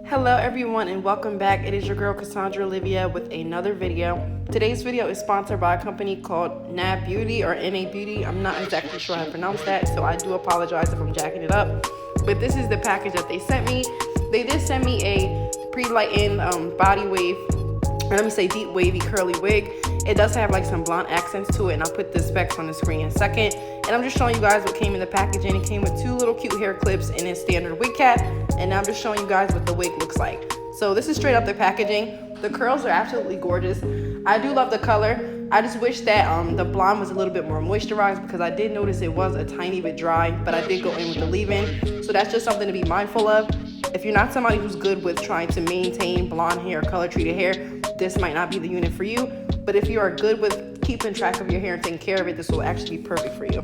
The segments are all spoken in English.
Hello everyone and welcome back. It is your girl Cassandra with another video. Today's video is sponsored by a company called NAB Beauty or NA Beauty. I'm not exactly sure how to pronounce that, so I do apologize if I'm jacking it up. But this is the package that they sent me. They did send me a pre-lightened body wave, or let me say deep wavy curly wig. It does have like some blonde accents to it, and I'll put the specs on the screen in a second. And I'm just showing you guys what came in the packaging. It came with two little cute hair clips and a standard wig cap. And now I'm just showing you guys what the wig looks like. So this is straight up the packaging. The curls are absolutely gorgeous. I do love the color. I just wish that the blonde was a little bit more moisturized, because I did notice it was a tiny bit dry, but I did go in with the leave-in. So that's just something to be mindful of. If you're not somebody who's good with trying to maintain blonde hair, color treated hair, this might not be the unit for you. But if you are good with keeping track of your hair and taking care of it, this will actually be perfect for you.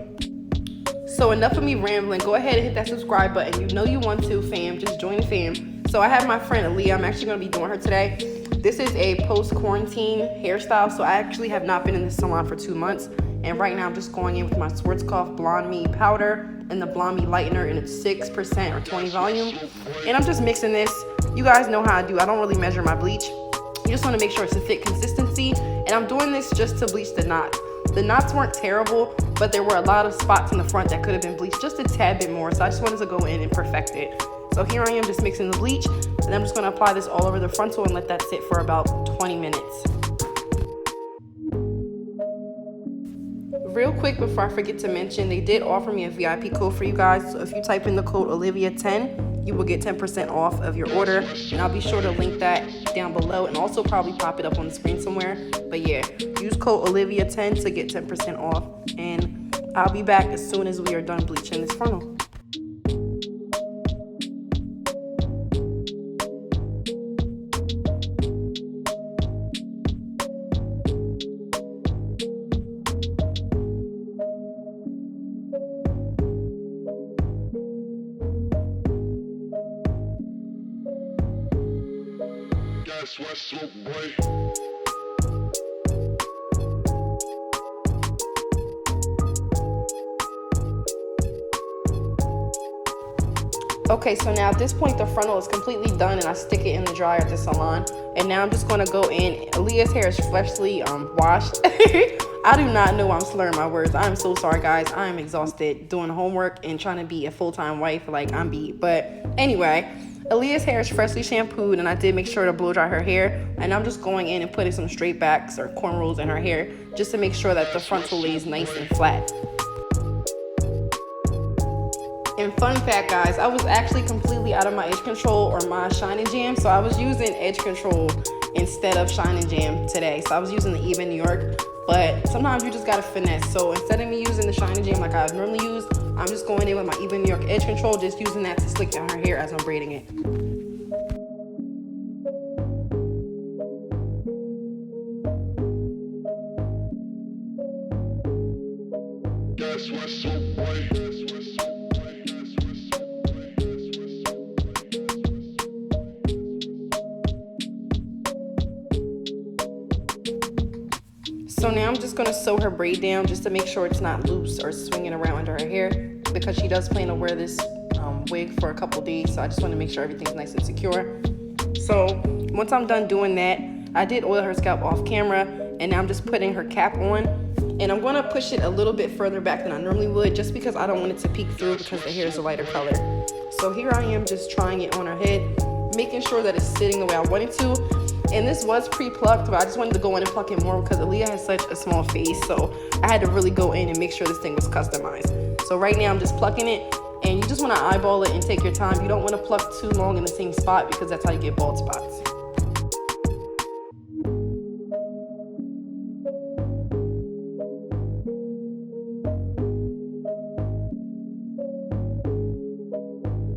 So enough of me rambling. Go ahead and hit that subscribe button. You know you want to, fam. Just join the fam. So I have my friend Olivia. I'm actually going to be doing her today. This is a post-quarantine hairstyle. So I actually have not been in the salon for 2 months. And right now I'm just going in with my Schwarzkopf Blonde Me powder and the Blonde Me lightener in its 6% or 20 volume. And I'm just mixing this. You guys know how I do. I don't really measure my bleach. You just want to make sure it's a thick consistency. And I'm doing this just to bleach the knots. The knots weren't terrible, but there were a lot of spots in the front that could have been bleached just a tad bit more. So I just wanted to go in and perfect it. So here I am just mixing the bleach, and I'm just going to apply this all over the frontal and let that sit for about 20 minutes. Real quick before I forget to mention, they did offer me a VIP code for you guys. So if you type in the code Olivia10, you will get 10% off of your order. And I'll be sure to link that down below and also probably pop it up on the screen somewhere. But yeah, use code Olivia10 to get 10% off. And I'll be back as soon as we are done bleaching this frontal. What's up, boy? Okay, so now at this point the frontal is completely done, and I stick it in the dryer at the salon. And now I'm just going to go in. Aaliyah's hair is freshly washed. I do not know why I'm slurring my words. I'm so sorry, guys. I am exhausted doing homework and trying to be a full-time wife. Like, I'm beat. But anyway, Aaliyah's hair is freshly shampooed, and I did make sure to blow dry her hair. And I'm just going in and putting some straight backs or cornrows in her hair just to make sure that the frontal lays nice and flat. And fun fact, guys, I was actually completely out of my edge control or my shine and jam. So I was using edge control instead of shine and jam today. So I was using the Even New York. But sometimes you just gotta finesse. So instead of me using the shine and jam like I would normally use, I'm just going in with my Even New York edge control, just using that to slick down her hair as I'm braiding it. That's what's up, boy. So now I'm just going to sew her braid down just to make sure it's not loose or swinging around under her hair, because she does plan to wear this wig for a couple days. So I just want to make sure everything's nice and secure. So once I'm done doing that, I did oil her scalp off camera, and now I'm just putting her cap on. And I'm going to push it a little bit further back than I normally would, just because I don't want it to peek through because the hair is a lighter color. So here I am just trying it on her head, making sure that it's sitting the way I want it to. And this was pre-plucked, but I just wanted to go in and pluck it more because Aaliyah has such a small face. So I had to really go in and make sure this thing was customized. So right now I'm just plucking it, and you just want to eyeball it and take your time. You don't want to pluck too long in the same spot, because that's how you get bald spots.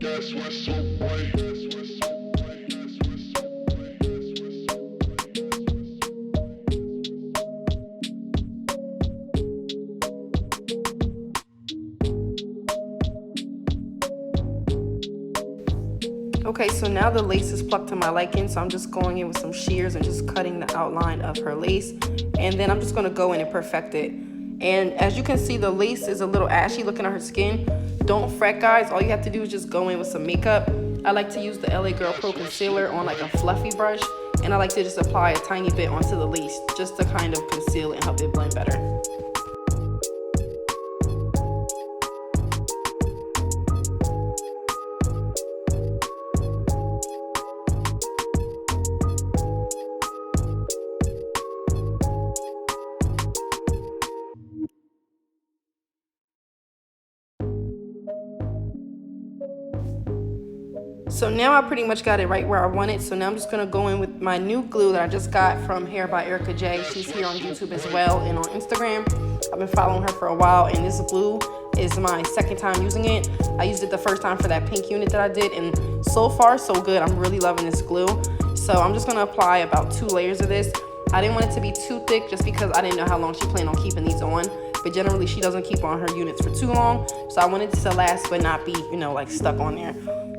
That's what's up, boy. Okay, so now the lace is plucked to my liking, so I'm just going in with some shears and just cutting the outline of her lace. And then I'm just going to go in and perfect it. And as you can see, the lace is a little ashy looking at her skin. Don't fret, guys. All you have to do is just go in with some makeup. I like to use the LA Girl Pro Concealer on like a fluffy brush, and I like to just apply a tiny bit onto the lace just to kind of conceal it and help it blend better. So now I pretty much got it right where I want it. So now I'm just gonna go in with my new glue that I just got from Hair by Erica J. She's here on YouTube as well and on Instagram. I've been following her for a while, and this glue is my second time using it. I used it the first time for that pink unit that I did, and so far so good. I'm really loving this glue. So I'm just gonna apply about 2 layers of this. I didn't want it to be too thick just because I didn't know how long she planned on keeping these on. But generally she doesn't keep on her units for too long. So I wanted it to last but not be, you know, like stuck on there.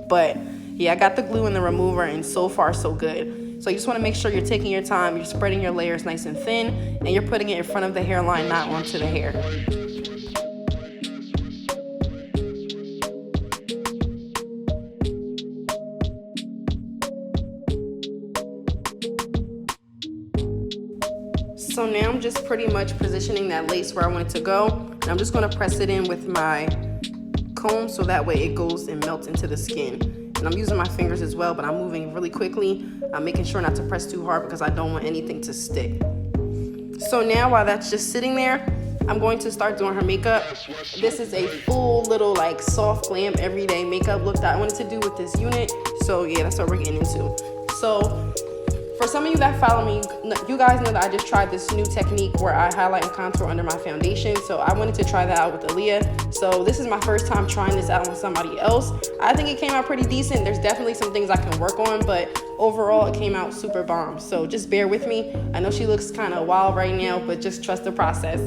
But yeah, I got the glue in the remover, and so far so good. So you just want to make sure you're taking your time, you're spreading your layers nice and thin, and you're putting it in front of the hairline, not onto the hair. So now I'm just pretty much positioning that lace where I want it to go, and I'm just going to press it in with my comb so that way it goes and melts into the skin. And I'm using my fingers as well, but I'm moving really quickly. I'm making sure not to press too hard because I don't want anything to stick. So now while that's just sitting there, I'm going to start doing her makeup. This is a full little like soft glam everyday makeup look that I wanted to do with this unit. So yeah, that's what we're getting into. So for some of you that follow me, you guys know that I just tried this new technique where I highlight and contour under my foundation. So I wanted to try that out with Olivia. So this is my first time trying this out on somebody else. I think it came out pretty decent. There's definitely some things I can work on, but overall it came out super bomb. So just bear with me. I know she looks kind of wild right now, but just trust the process.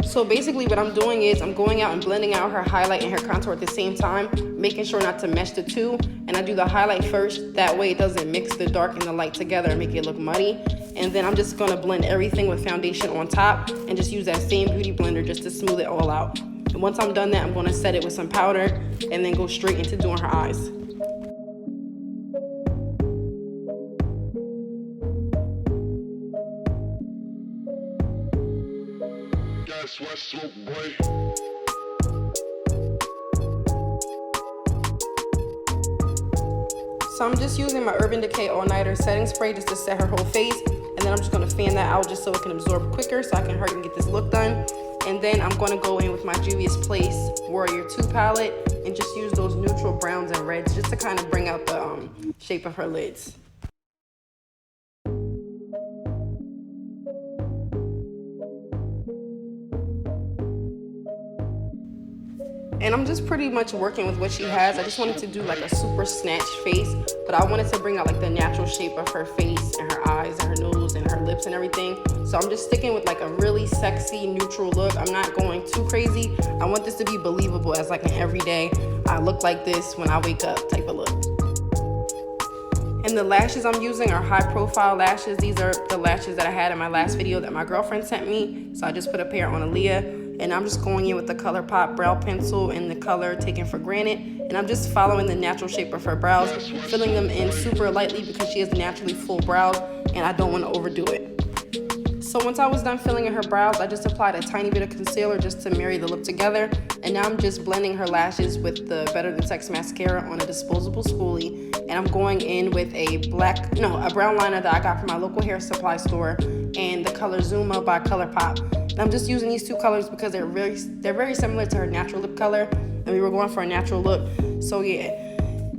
So basically what I'm doing is I'm going out and blending out her highlight and her contour at the same time, making sure not to mesh the two. And I do the highlight first, that way it doesn't mix the dark and the light together and make it look muddy. And then I'm just gonna blend everything with foundation on top and just use that same beauty blender just to smooth it all out. And once I'm done that, I'm gonna set it with some powder and then go straight into doing her eyes. So I'm just using my Urban Decay All Nighter setting spray just to set her whole face, and then I'm just going to fan that out just so it can absorb quicker so I can hurry and get this look done. And then I'm going to go in with my Juvia's Place Warrior 2 palette and just use those neutral browns and reds just to kind of bring out the shape of her lids. And I'm just pretty much working with what she has. I just wanted to do like a super snatched face, but I wanted to bring out like the natural shape of her face and her eyes and her nose and her lips and everything. So I'm just sticking with like a really sexy neutral look. I'm not going too crazy. I want this to be believable as like an everyday, I look like this when I wake up type of look. And the lashes I'm using are high profile lashes. These are the lashes that I had in my last video that my girlfriend sent me. So I just put a pair on Olivia. And I'm just going in with the ColourPop brow pencil in the color Taken for Granted. And I'm just following the natural shape of her brows, filling them in super lightly because she has naturally full brows and I don't want to overdo it. So once I was done filling in her brows, I just applied a tiny bit of concealer just to marry the look together. And now I'm just blending her lashes with the Better Than Sex mascara on a disposable spoolie. And I'm going in with a brown liner that I got from my local hair supply store and the color Zuma by ColourPop. And I'm just using these two colors because they're very similar to her natural lip color. And we were going for a natural look. So yeah.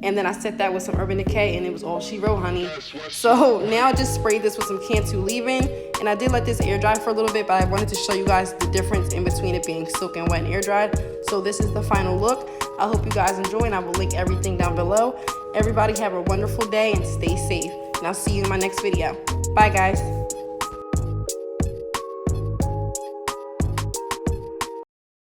And then I set that with some Urban Decay and it was all she wrote, honey. So now I just sprayed this with some Cantu leave-in. And I did let this air dry for a little bit, but I wanted to show you guys the difference in between it being soak and wet and air dried. So this is the final look. I hope you guys enjoy and I will link everything down below. Everybody have a wonderful day and stay safe. And I'll see you in my next video. Bye guys.